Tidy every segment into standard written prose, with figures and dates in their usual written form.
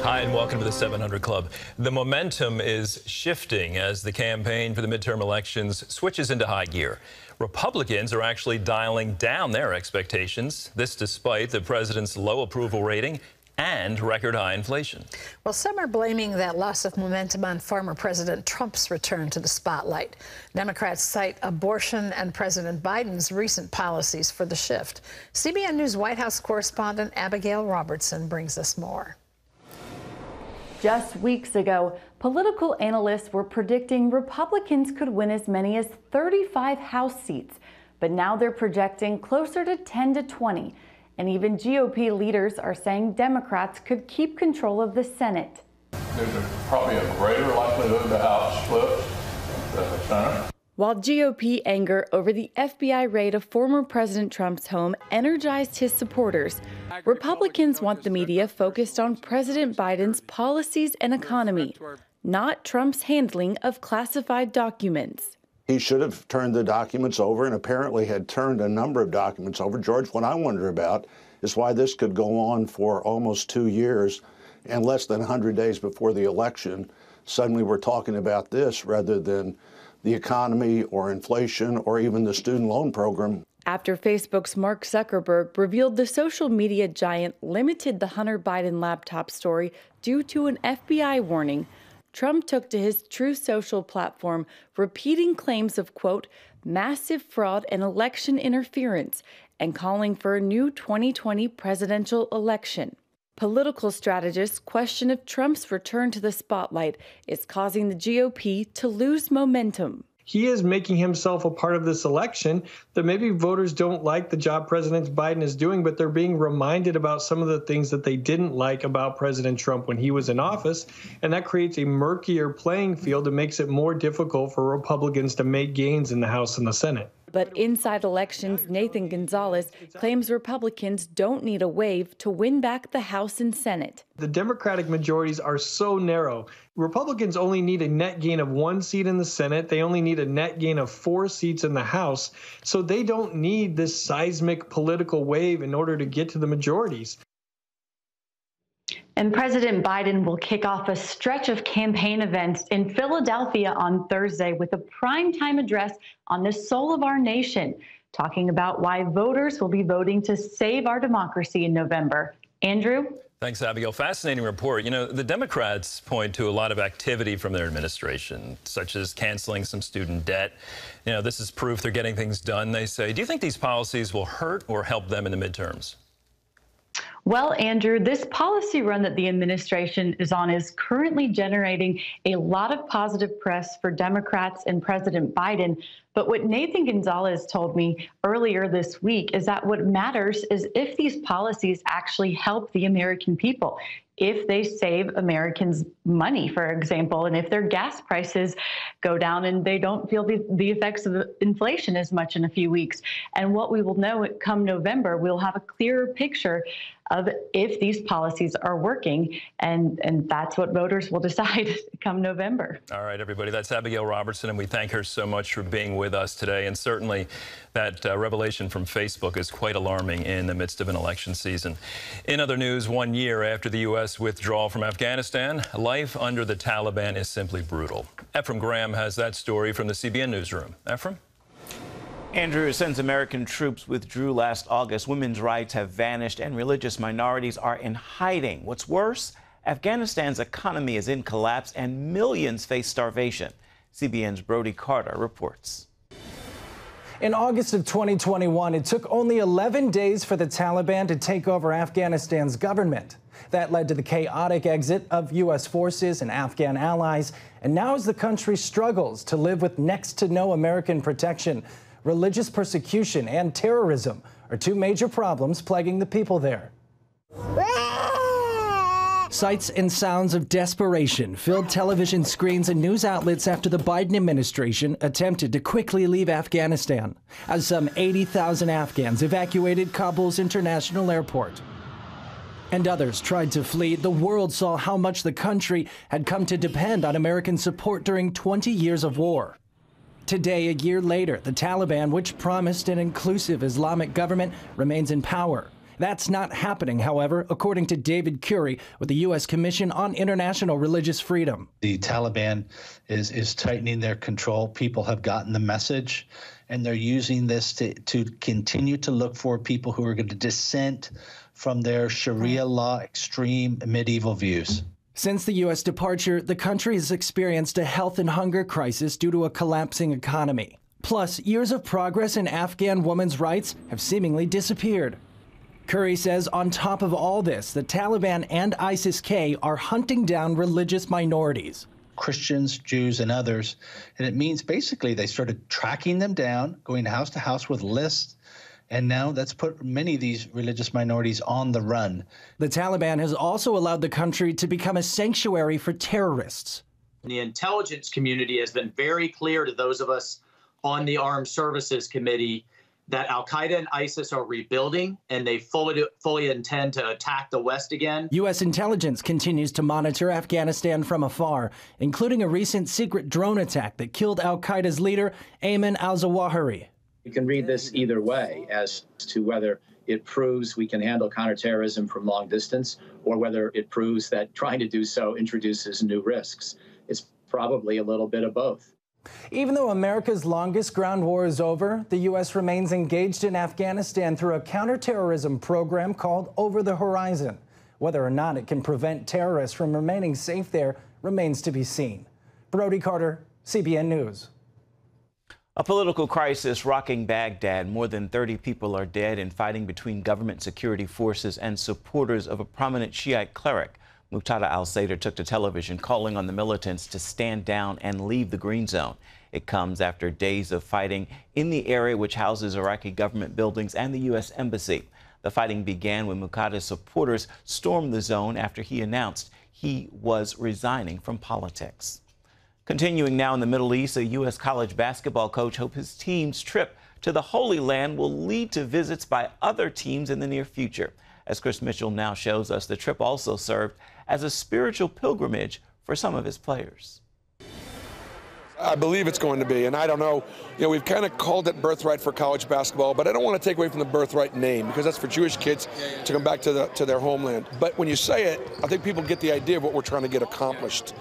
Hi, and welcome to the 700 Club. The momentum is shifting as the campaign for the midterm elections switches into high gear. Republicans are actually dialing down their expectations, this despite the president's low approval rating and record high inflation. Well, some are blaming that loss of momentum on former President Trump's return to the spotlight. Democrats cite abortion and President Biden's recent policies for the shift. CBN News White House correspondent Abigail Robertson brings us more. Just weeks ago, political analysts were predicting Republicans could win as many as 35 House seats, but now they're projecting closer to 10 to 20. And even GOP leaders are saying Democrats could keep control of the Senate. There's probably a greater likelihood the House flips than the Senate. While GOP anger over the FBI raid of former President Trump's home energized his supporters, Republicans want the media focused on President Biden's policies and economy, not Trump's handling of classified documents. He should have turned the documents over and apparently had turned a number of documents over. George, what I wonder about is why this could go on for almost 2 years and less than 100 days before the election. Suddenly we're talking about this rather than the economy or inflation or even the student loan program. After Facebook's Mark Zuckerberg revealed the social media giant limited the Hunter Biden laptop story due to an FBI warning, Trump took to his Truth Social platform, repeating claims of, quote, massive fraud and election interference, and calling for a new 2020 presidential election. Political strategists question if Trump's return to the spotlight is causing the GOP to lose momentum. He is making himself a part of this election that maybe voters don't like the job President Biden is doing, but they're being reminded about some of the things that they didn't like about President Trump when he was in office. And that creates a murkier playing field and makes it more difficult for Republicans to make gains in the House and the Senate. But Inside Elections' Nathan Gonzalez claims Republicans don't need a wave to win back the House and Senate. The Democratic majorities are so narrow. Republicans only need a net gain of 1 seat in the Senate. They only need a net gain of 4 seats in the House. So they don't need this seismic political wave in order to get to the majorities. And President Biden will kick off a stretch of campaign events in Philadelphia on Thursday with a primetime address on the soul of our nation, talking about why voters will be voting to save our democracy in November. Andrew? Thanks, Abigail. Fascinating report. You know, the Democrats point to a lot of activity from their administration, such as canceling some student debt. You know, this is proof they're getting things done, they say. Do you think these policies will hurt or help them in the midterms? Well, Andrew, this policy run that the administration is on is currently generating a lot of positive press for Democrats and President Biden. But what Nathan Gonzalez told me earlier this week is that what matters is if these policies actually help the American people, if they save Americans money, for example, and if their gas prices go down and they don't feel the effects of inflation as much in a few weeks. And what we will know come November, we'll have a clearer picture of if these policies are working, and that's what voters will decide come November. All right, everybody, that's Abigail Robertson, and we thank her so much for being with us today. And certainly that revelation from Facebook is quite alarming in the midst of an election season. In other news, 1 year after the U.S. withdrawal from Afghanistan, life under the Taliban is simply brutal. Ephraim Graham has that story from the CBN newsroom. Ephraim? Andrew, since American troops withdrew last August, women's rights have vanished and religious minorities are in hiding. What's worse, Afghanistan's economy is in collapse and millions face starvation. CBN's Brody Carter reports. In August of 2021, it took only 11 days for the Taliban to take over Afghanistan's government. That led to the chaotic exit of U.S. forces and Afghan allies. And now as the country struggles to live with next to no American protection, religious persecution and terrorism are two major problems plaguing the people there. Sights and sounds of desperation filled television screens and news outlets after the Biden administration attempted to quickly leave Afghanistan, as some 80,000 Afghans evacuated Kabul's international airport. And others tried to flee. The world saw how much the country had come to depend on American support during 20 years of war. Today, a year later, the Taliban, which promised an inclusive Islamic government, remains in power. That's not happening, however, according to David Curie with the U.S. Commission on International Religious Freedom. The Taliban is tightening their control. People have gotten the message, and they're using this to continue to look for people who are going to dissent from their Sharia law extreme medieval views. Since the U.S. departure, the country has experienced a health and hunger crisis due to a collapsing economy. Plus, years of progress in Afghan women's rights have seemingly disappeared. Curry says on top of all this, the Taliban and ISIS-K are hunting down religious minorities. Christians, Jews, and others. And it means basically they started tracking them down, going house to house with lists. And now that's put many of these religious minorities on the run. The Taliban has also allowed the country to become a sanctuary for terrorists. The intelligence community has been very clear to those of us on the Armed Services Committee that al-Qaeda and ISIS are rebuilding, and they fully intend to attack the West again. U.S. intelligence continues to monitor Afghanistan from afar, including a recent secret drone attack that killed al-Qaeda's leader, Ayman al-Zawahiri. You can read this either way as to whether it proves we can handle counterterrorism from long distance, or whether it proves that trying to do so introduces new risks. It's probably a little bit of both. Even though America's longest ground war is over, the U.S. remains engaged in Afghanistan through a counterterrorism program called Over the Horizon. Whether or not it can prevent terrorists from remaining safe there remains to be seen. Brody Carter, CBN News. A political crisis rocking Baghdad. More than 30 people are dead in fighting between government security forces and supporters of a prominent Shiite cleric. Muqtada al-Sadr took to television calling on the militants to stand down and leave the Green Zone. It comes after days of fighting in the area which houses Iraqi government buildings and the U.S. Embassy. The fighting began when Muqtada's supporters stormed the zone after he announced he was resigning from politics. Continuing now in the Middle East, a U.S. college basketball coach hopes his team's trip to the Holy Land will lead to visits by other teams in the near future. As Chris Mitchell now shows us, the trip also served as a spiritual pilgrimage for some of his players. I believe it's going to be, and I don't know. You know, we've kind of called it birthright for college basketball, but I don't want to take away from the birthright name because that's for Jewish kids to come back to their homeland. But when you say it, I think people get the idea of what we're trying to get accomplished.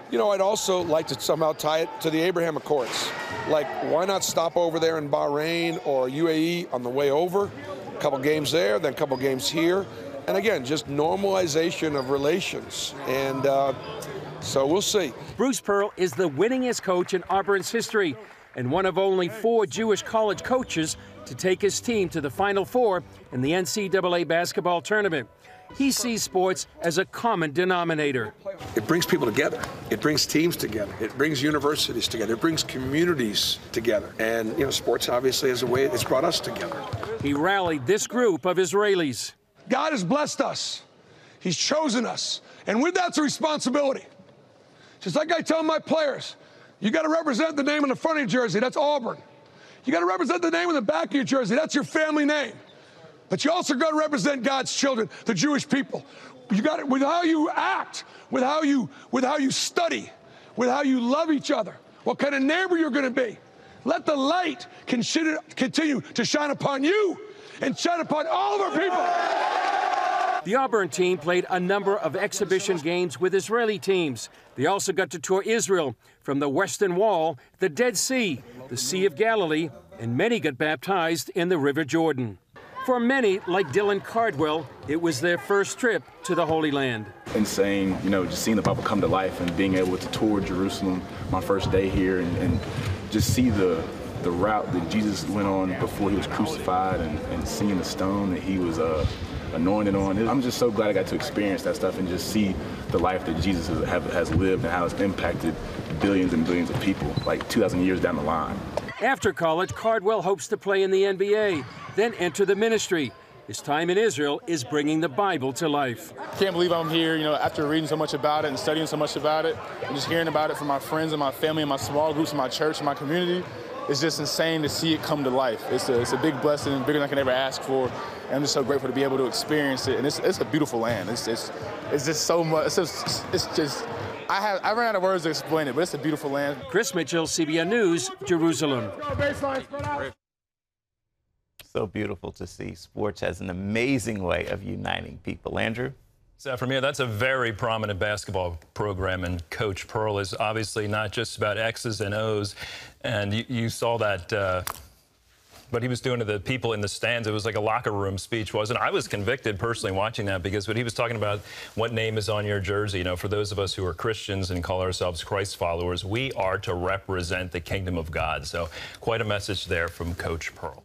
You know, I'd also like to somehow tie it to the Abraham Accords. Like, why not stop over there in Bahrain or UAE on the way over? A couple games there, then a couple games here. And again, just normalization of relations. And so we'll see. Bruce Pearl is the winningest coach in Auburn's history and one of only 4 Jewish college coaches to take his team to the Final Four in the NCAA basketball tournament. He sees sports as a common denominator. It brings people together. It brings teams together. It brings universities together. It brings communities together. And, you know, sports obviously is a way it's brought us together. He rallied this group of Israelis. God has blessed us. He's chosen us. And with that's a responsibility. Just like I tell my players, you got to represent the name on the front of your jersey. That's Auburn. You got to represent the name on the back of your jersey. That's your family name. But you also got to represent God's children, the Jewish people. You got it with how you act, with how you study, with how you love each other, what kind of neighbor you're going to be. Let the light continue to shine upon you and shine upon all of our people. The Auburn team played a number of exhibition games with Israeli teams. They also got to tour Israel from the Western Wall, the Dead Sea, the Sea of Galilee, and many got baptized in the River Jordan. For many, like Dylan Cardwell, it was their first trip to the Holy Land. Insane, you know, just seeing the Bible come to life and being able to tour Jerusalem my first day here and just see the route that Jesus went on before he was crucified and seeing the stone that he was anointed on. I'm just so glad I got to experience that stuff and just see the life that Jesus has lived and how it's impacted billions and billions of people, like 2,000 years down the line. After college, Cardwell hopes to play in the NBA, then enter the ministry. His time in Israel is bringing the Bible to life. Can't believe I'm here, you know, after reading so much about it and studying so much about it, and just hearing about it from my friends and my family and my small groups and my church and my community. It's just insane to see it come to life. It's a big blessing, bigger than I can ever ask for. And I'm just so grateful to be able to experience it. And it's a beautiful land. It's just so much. It's just I ran out of words to explain it, but it's a beautiful land. Chris Mitchell, CBN News, Jerusalem. So beautiful to see. Sports has an amazing way of uniting people. Andrew? So from here, that's a very prominent basketball program, and Coach Pearl is obviously not just about X's and O's. And you saw that what he was doing to the people in the stands. It was like a locker room speech, wasn't it? I was convicted personally watching that, because what he was talking about, what name is on your jersey. You know, for those of us who are Christians and call ourselves Christ followers, we are to represent the kingdom of God. So quite a message there from Coach Pearl.